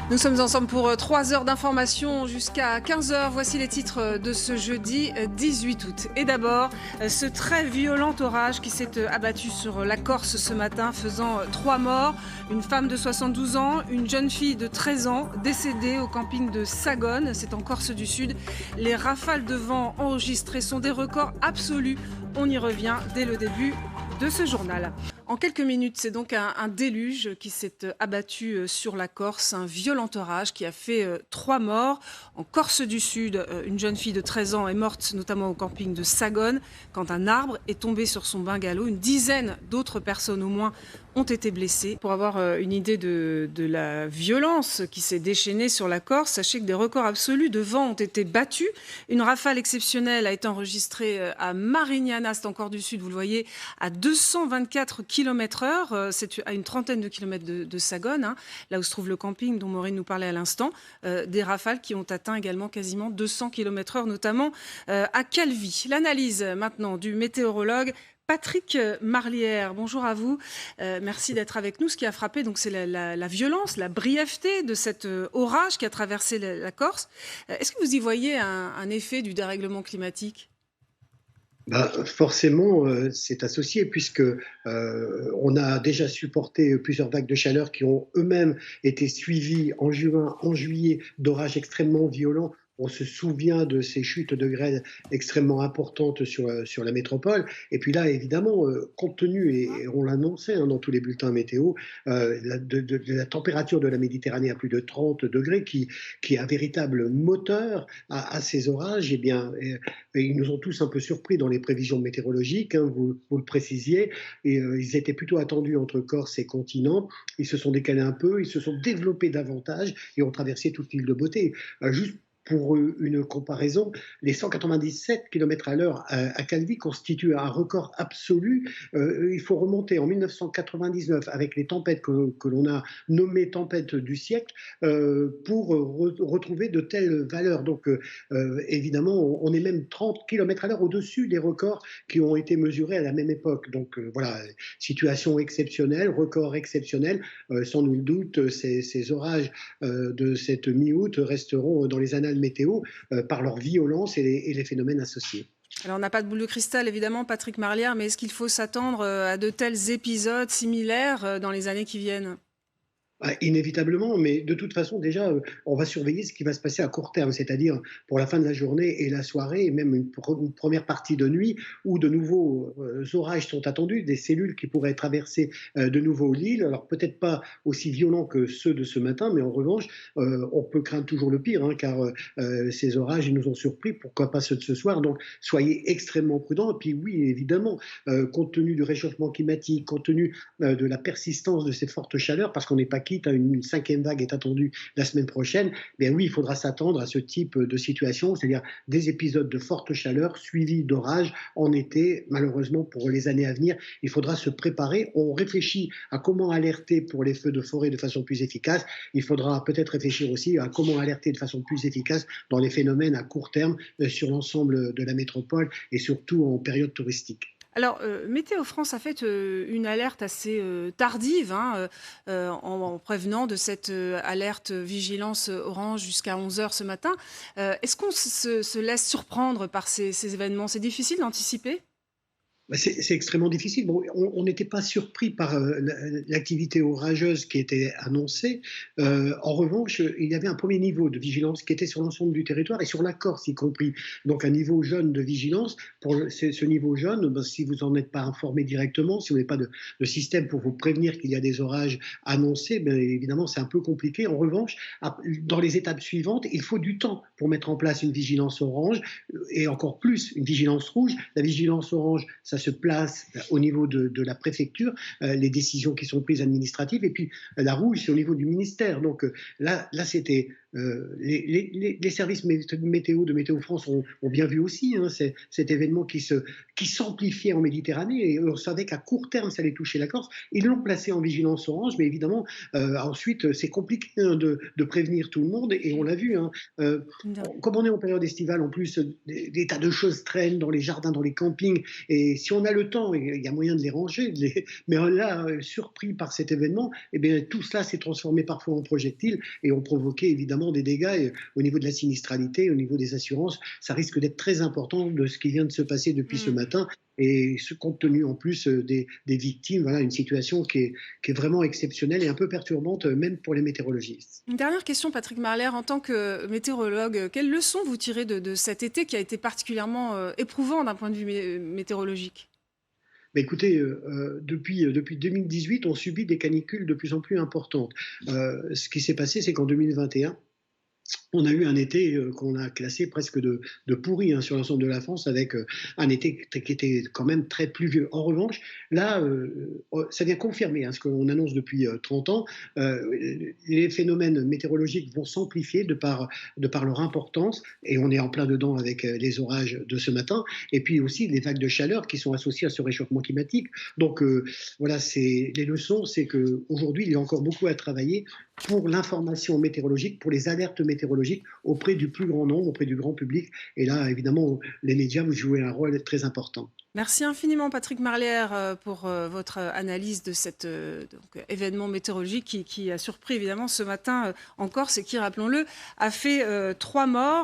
Nous sommes ensemble pour 3 heures d'information jusqu'à 15 heures. Voici les titres de ce jeudi 18 août. Et d'abord, ce très violent orage qui s'est abattu sur la Corse ce matin, faisant 3 morts. Une femme de 72 ans, une jeune fille de 13 ans décédée au camping de Sagone, c'est en Corse du Sud. Les rafales de vent enregistrées sont des records absolus. On y revient dès le début de ce journal. En quelques minutes, c'est donc un déluge qui s'est abattu sur la Corse, un violent orage qui a fait 3 morts. En Corse du Sud, une jeune fille de 13 ans est morte, notamment au camping de Sagone, quand un arbre est tombé sur son bungalow. Une dizaine d'autres personnes au moins ont été blessées. Pour avoir une idée de la violence qui s'est déchaînée sur la Corse, sachez que des records absolus de vent ont été battus. Une rafale exceptionnelle a été enregistrée à Marignana, c'est encore du Sud, vous le voyez, à 224 km/h. C'est à une trentaine de kilomètres de Sagone, hein, là où se trouve le camping dont Maureen nous parlait à l'instant. Des rafales qui ont atteint également quasiment 200 km/h, notamment à Calvi. L'analyse maintenant du météorologue Patrick Marlière. Bonjour à vous. Merci d'être avec nous. Ce qui a frappé, donc, c'est la violence, la brièveté de cet orage qui a traversé la Corse. Est-ce que vous y voyez un effet du dérèglement climatique ? Forcément, c'est associé puisque on a déjà supporté plusieurs vagues de chaleur qui ont eux-mêmes été suivies en juin, en juillet d'orages extrêmement violents. On se souvient de ces chutes de grêle extrêmement importantes sur la métropole. Et puis là, évidemment, compte tenu, et on l'annonçait dans tous les bulletins météo, de la température de la Méditerranée à plus de 30 degrés, qui est un véritable moteur à ces orages, et ils nous ont tous un peu surpris dans les prévisions météorologiques, hein, vous le précisiez, et ils étaient plutôt attendus entre Corse et continent. Ils se sont décalés un peu, ils se sont développés davantage et ont traversé toute l'île de Beauté. Juste pour une comparaison, les 197 km/h à Calvi constituent un record absolu. Il faut remonter en 1999 avec les tempêtes que l'on a nommées tempêtes du siècle pour retrouver de telles valeurs. Donc évidemment, on est même 30 km/h au-dessus des records qui ont été mesurés à la même époque. Donc voilà, situation exceptionnelle, record exceptionnel. Sans nul doute, ces orages de cette mi-août resteront dans les annales météo par leur violence et les phénomènes associés. Alors, on n'a pas de boule de cristal, évidemment, Patrick Marlière, mais est-ce qu'il faut s'attendre à de tels épisodes similaires dans les années qui viennent ? Inévitablement, mais de toute façon, déjà, on va surveiller ce qui va se passer à court terme, c'est-à-dire pour la fin de la journée et la soirée, et même une première partie de nuit, où de nouveaux orages sont attendus, des cellules qui pourraient traverser de nouveau l'île. Alors peut-être pas aussi violents que ceux de ce matin, mais en revanche, on peut craindre toujours le pire, hein, car ces orages, ils nous ont surpris, pourquoi pas ceux de ce soir. Donc soyez extrêmement prudents. Et puis oui, évidemment, compte tenu du réchauffement climatique, compte tenu de la persistance de ces fortes chaleurs, parce qu'on n'est pas quitte, une 5e vague est attendue la semaine prochaine, bien oui, il faudra s'attendre à ce type de situation, c'est-à-dire des épisodes de forte chaleur suivis d'orages en été. Malheureusement, pour les années à venir, il faudra se préparer. On réfléchit à comment alerter pour les feux de forêt de façon plus efficace. Il faudra peut-être réfléchir aussi à comment alerter de façon plus efficace dans les phénomènes à court terme sur l'ensemble de la métropole et surtout en période touristique. Alors, Météo France a fait une alerte assez tardive, hein, en prévenant de cette alerte vigilance orange jusqu'à 11 heures ce matin. Est-ce qu'on se laisse surprendre par ces événements ? C'est difficile d'anticiper ? C'est extrêmement difficile. Bon, on n'était pas surpris par l'activité orageuse qui était annoncée. En revanche, il y avait un premier niveau de vigilance qui était sur l'ensemble du territoire et sur la Corse y compris. Donc un niveau jaune de vigilance. Pour ce niveau jaune, si vous n'en êtes pas informé directement, si vous n'avez pas de système pour vous prévenir qu'il y a des orages annoncés, bien évidemment c'est un peu compliqué. En revanche, dans les étapes suivantes, il faut du temps pour mettre en place une vigilance orange et encore plus une vigilance rouge. La vigilance orange, ça se place au niveau de la préfecture, les décisions qui sont prises administratives, et puis la rouge, c'est au niveau du ministère. Donc là c'était Les services météo de Météo France ont bien vu aussi hein, cet événement qui s'amplifiait en Méditerranée et on savait qu'à court terme ça allait toucher la Corse. Ils l'ont placé en vigilance orange, mais évidemment ensuite c'est compliqué hein, de prévenir tout le monde et on l'a vu. Hein, euh, comme on est en période estivale, en plus des tas de choses traînent dans les jardins, dans les campings et si on a le temps, il y a moyen de les ranger. Mais là, surpris par cet événement, eh bien, tout cela s'est transformé parfois en projectiles et ont provoqué évidemment des dégâts au niveau de la sinistralité, au niveau des assurances. Ça risque d'être très important de ce qui vient de se passer depuis ce matin. Et ce compte tenu en plus des victimes, voilà une situation qui est vraiment exceptionnelle et un peu perturbante, même pour les météorologistes. Une dernière question, Patrick Marler, en tant que météorologue, quelles leçons vous tirez de cet été qui a été particulièrement éprouvant d'un point de vue météorologique? Bah écoutez, depuis 2018, on subit des canicules de plus en plus importantes. Ce qui s'est passé, c'est qu'en 2021, on a eu un été qu'on a classé presque de pourri hein, sur l'ensemble de la France, avec un été qui était quand même très pluvieux. En revanche, là, ça vient confirmer hein, ce qu'on annonce depuis 30 ans. Les phénomènes météorologiques vont s'amplifier de par leur importance, et on est en plein dedans avec les orages de ce matin, et puis aussi les vagues de chaleur qui sont associées à ce réchauffement climatique. Donc voilà, les leçons, c'est qu'aujourd'hui, il y a encore beaucoup à travailler pour l'information météorologique, pour les alertes météorologiques auprès du plus grand nombre, auprès du grand public. Et là, évidemment, les médias vous jouez un rôle très important. Merci infiniment Patrick Marlier pour votre analyse de cet événement météorologique qui a surpris évidemment ce matin en Corse et qui, rappelons-le, a fait 3 morts.